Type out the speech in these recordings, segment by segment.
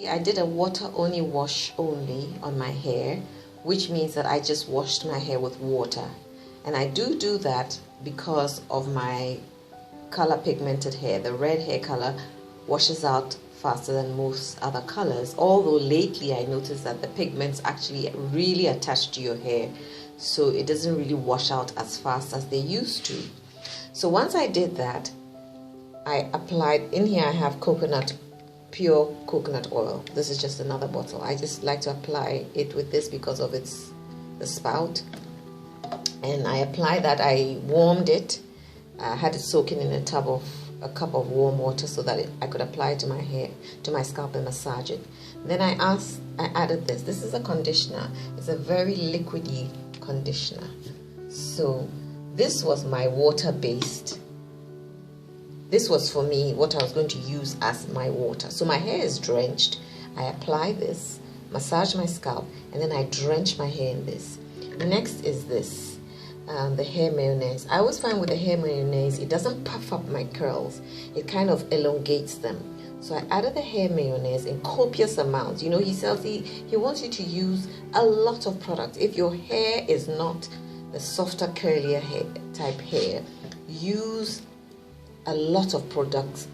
I did a water only wash only on my hair, which means that I just washed my hair with water. And I do that because of my color pigmented hair. The red hair color washes out faster than most other colors, although lately I noticed that the pigments actually really attach to your hair, so it doesn't really wash out as fast as they used to. So once I did that, I applied, in here I have pure coconut oil. This is just another bottle. I just like to apply it with this because of the spout. And I applied that. I warmed it. I had it soaking in a cup of warm water so that I could apply it to my hair, to my scalp, and massage it. Then I added this. This is a conditioner. It's a very liquidy conditioner. So this was my water-based. This was for me what I was going to use as my water. So my hair is drenched. I apply this, massage my scalp, and then I drench my hair in this. Next is this, the hair mayonnaise. I always find with the hair mayonnaise, it doesn't puff up my curls. It kind of elongates them. So I added the hair mayonnaise in copious amounts. You know, he wants you to use a lot of product. If your hair is not the softer, curlier type hair, use a lot of products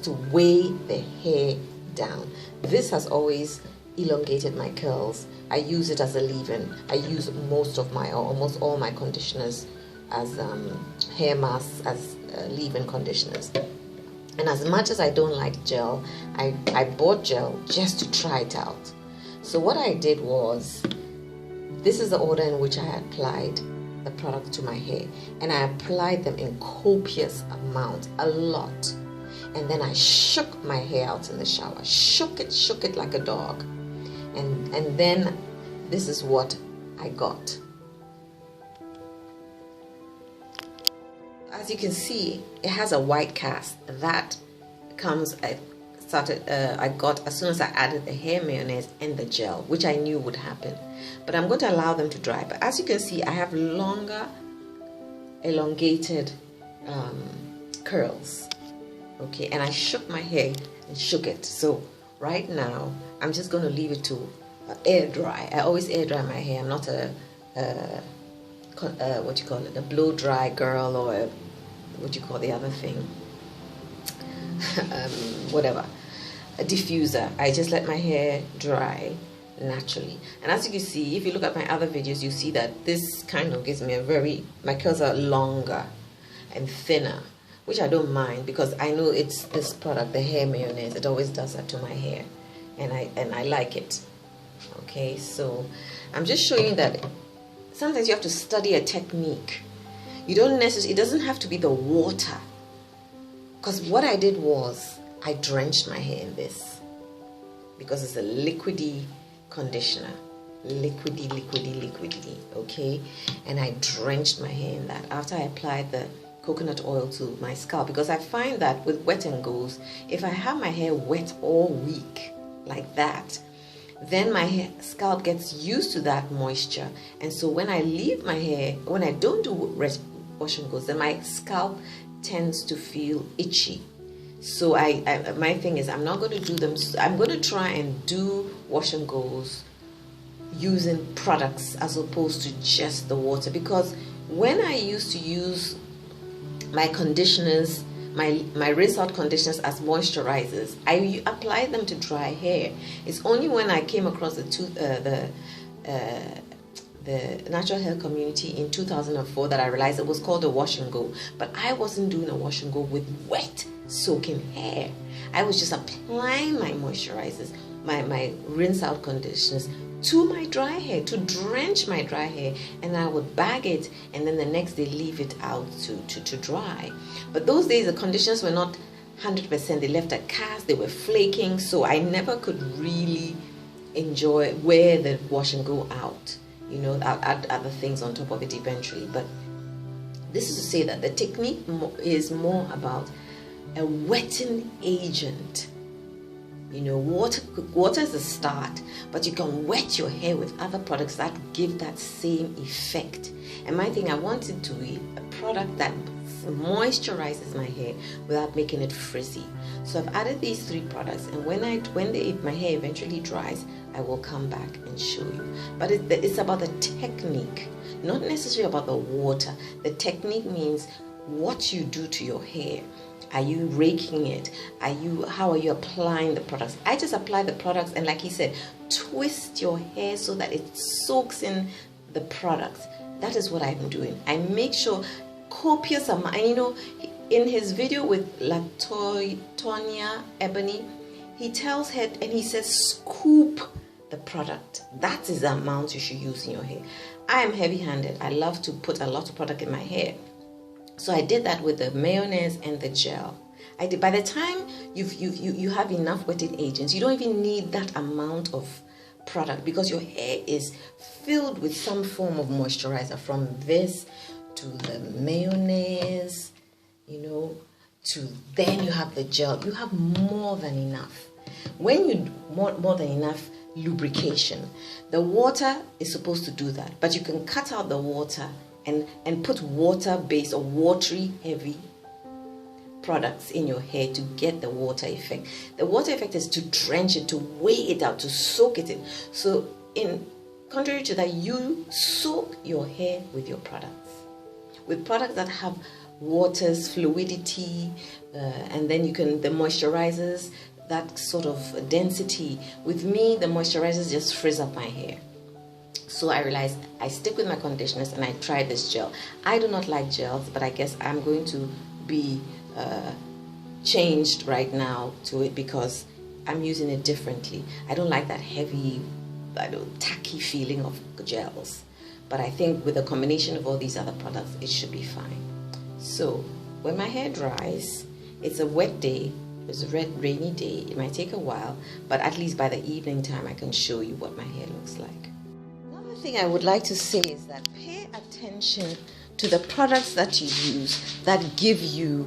to weigh the hair down. This has always elongated my curls. I use it as a leave-in. I use most of my, or almost all my conditioners as hair masks, as leave-in conditioners. And as much as I don't like gel, I bought gel just to try it out. So what I did was, this is the order in which I applied the product to my hair, and I applied them in copious amount, a lot, and then I shook my hair out in the shower, shook it like a dog, and then this is what I got. As you can see, it has a white cast that comes. I got as soon as I added the hair mayonnaise and the gel, which I knew would happen. But I'm going to allow them to dry. But as you can see, I have longer, elongated curls. Okay, and I shook my hair and shook it. So right now, I'm just going to leave it to air dry. I always air dry my hair. I'm not a what you call it, a blow dry girl, or what you call the other thing, whatever, a diffuser. I just let my hair dry naturally. And as you can see, if you look at my other videos, you see that this kind of gives me my curls are longer and thinner, which I don't mind because I know it's this product, the hair mayonnaise, it always does that to my hair, and I like it. Okay, so I'm just showing you that sometimes you have to study a technique. You don't necessarily, it doesn't have to be the water, because what I did was I drenched my hair in this because it's a liquidy conditioner, liquidy, okay, and I drenched my hair in that after I applied the coconut oil to my scalp, because I find that with wet and goes, if I have my hair wet all week like that, then my scalp gets used to that moisture, and so when I leave my hair, when I don't do wash and goes, then my scalp tends to feel itchy. So my thing is, I'm not going to do them. I'm going to try and do wash and goes using products as opposed to just the water, because when I used to use my conditioners, my rinse out conditioners as moisturizers, I applied them to dry hair. It's only when I came across the natural hair community in 2004 that I realized it was called a wash and go. But I wasn't doing a wash and go with wet soaking hair. I was just applying my moisturizers, my rinse out conditioners to my dry hair, to drench my dry hair, and I would bag it, and then the next day leave it out to dry. But those days the conditioners were not 100%. They left a cast, they were flaking, so I never could really wear the wash and go out. You know, I'll add other things on top of it eventually. But this is to say that the technique is more about a wetting agent. You know, water is the start, but you can wet your hair with other products that give that same effect. And my thing, I want it to be a product that moisturizes my hair without making it frizzy. So I've added these 3 products, and if my hair eventually dries, I will come back and show you. But it's about the technique, not necessarily about the water. The technique means what you do to your hair. Are you raking it? How are you applying the products? I just apply the products, and like he said, twist your hair so that it soaks in the products. That is what I'm doing. I make sure copious amount. And in his video with Latonya Ebony, he tells her, and he says, scoop the product. That is the amount you should use in your hair. I am heavy-handed. I love to put a lot of product in my hair. So I did that with the mayonnaise and the gel. By the time you have enough wetting agents, you don't even need that amount of product, because your hair is filled with some form of moisturizer, from this to the mayonnaise, to then you have the gel. You have more than enough. When you want more than enough lubrication, the water is supposed to do that, but you can cut out the water and put water-based or watery heavy products in your hair to get the water effect. The water effect is to drench it, to weigh it out, to soak it in. So contrary to that, you soak your hair with your products. With products that have water's fluidity, and then the moisturizers, that sort of density. With me, the moisturizers just frizz up my hair. So I realized I stick with my conditioners, and I tried this gel. I do not like gels, but I guess I'm going to be changed right now to it because I'm using it differently. I don't like that heavy, tacky feeling of gels. But I think with a combination of all these other products, it should be fine. So when my hair dries, it's a wet day, it's a rainy day, it might take a while, but at least by the evening time, I can show you what my hair looks like. Another thing I would like to say is that pay attention to the products that you use that give you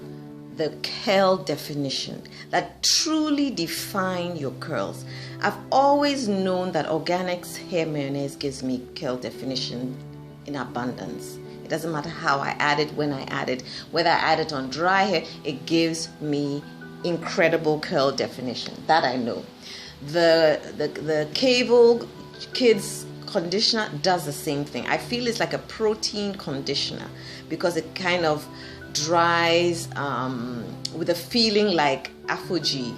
the curl definition, that truly define your curls. I've always known that Organics hair mayonnaise gives me curl definition in abundance. It doesn't matter how I add it, when I add it, whether I add it on dry hair, it gives me incredible curl definition. That I know. The Cable Kids conditioner does the same thing. I feel it's like a protein conditioner because it kind of dries with a feeling like Afuji,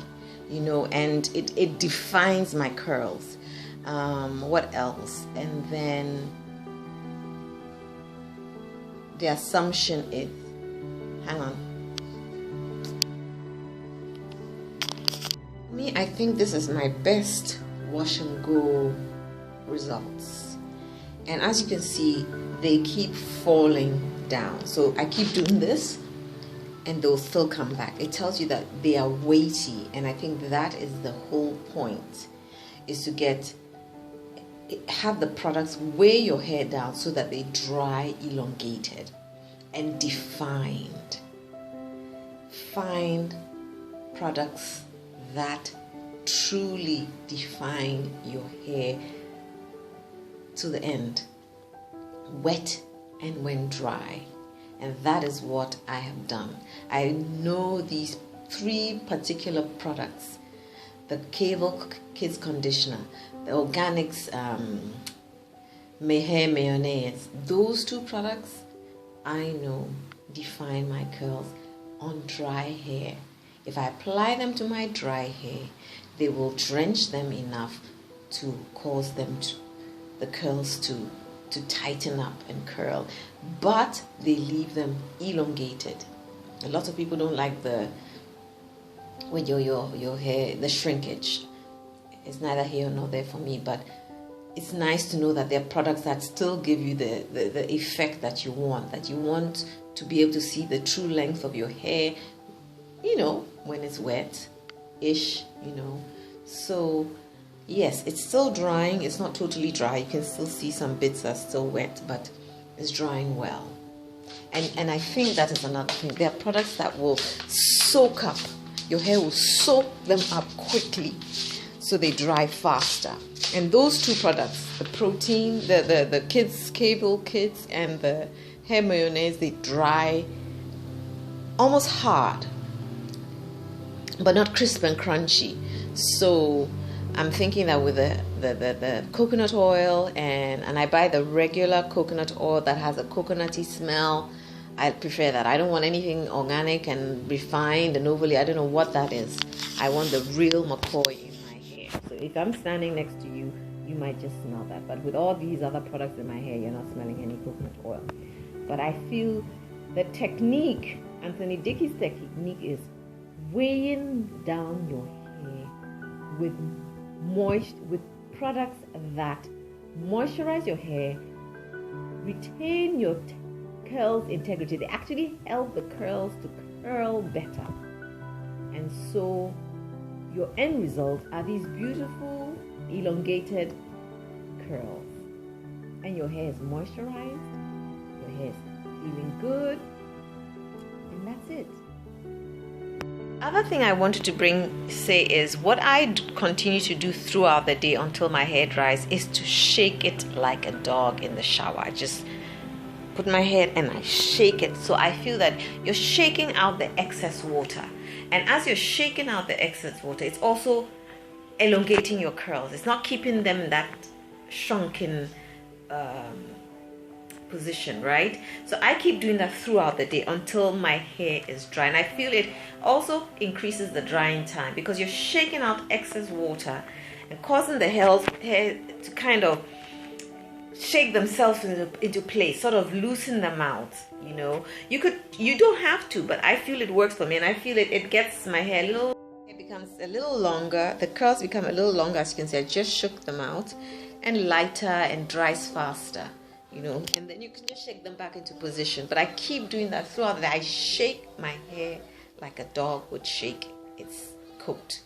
and it defines my curls. What else? And then the assumption is, hang on. Me, I think this is my best wash and go results. And as you can see, they keep falling down. So I keep doing this and they'll still come back. It tells you that they are weighty, and I think that is the whole point, is to have the products weigh your hair down so that they dry elongated and defined. Find products that truly define your hair to the end, wet and when dry. And that is what I have done. I know these 3 particular products: the Cable Kids conditioner, the Organics hair mayonnaise. Those 2 products I know define my curls on dry hair. If I apply them to my dry hair, they will drench them enough to cause the curls to tighten up and curl, but they leave them elongated. A lot of people don't like with your hair, the shrinkage. It's neither here nor there for me, but it's nice to know that there are products that still give you the effect that you want to be able to see the true length of your hair, when it's wet-ish, So yes, it's still drying. It's not totally dry. You can still see some bits are still wet, but it's drying well. And I think that is another thing. There are products that will soak up. Your hair will soak them up quickly, so they dry faster. And those 2 products, the protein, the Cable Kids and the hair mayonnaise, they dry almost hard, but not crisp and crunchy. So I'm thinking that with the coconut oil, and I buy the regular coconut oil that has a coconutty smell. I prefer that. I don't want anything organic and refined and overly, I don't know what that is. I want the real McCoy in my hair. So if I'm standing next to you, you might just smell that. But with all these other products in my hair, you're not smelling any coconut oil. But I feel the technique, Anthony Dickey's technique, is weighing down your hair with products that moisturize your hair, retain your curls integrity. They actually help the curls to curl better, and so your end result are these beautiful elongated curls, and your hair is moisturized, your hair is feeling good, and that's it. Other thing I wanted to say is what I continue to do throughout the day until my hair dries is to shake it like a dog in the shower. I just put my head and I shake it. So I feel that you're shaking out the excess water. And as you're shaking out the excess water, it's also elongating your curls. It's not keeping them in that shrunken position, right? So I keep doing that throughout the day until my hair is dry. And I feel it also increases the drying time because you're shaking out excess water and causing the hair to kind of shake themselves into place, sort of loosen them out. You know, you don't have to, but I feel it works for me, and I feel it gets my hair it becomes a little longer. The curls become a little longer, as you can see. I just shook them out, and lighter and dries faster, you know, and then you can just shake them back into position. But I keep doing that throughout the day. I shake my hair like a dog would shake its coat.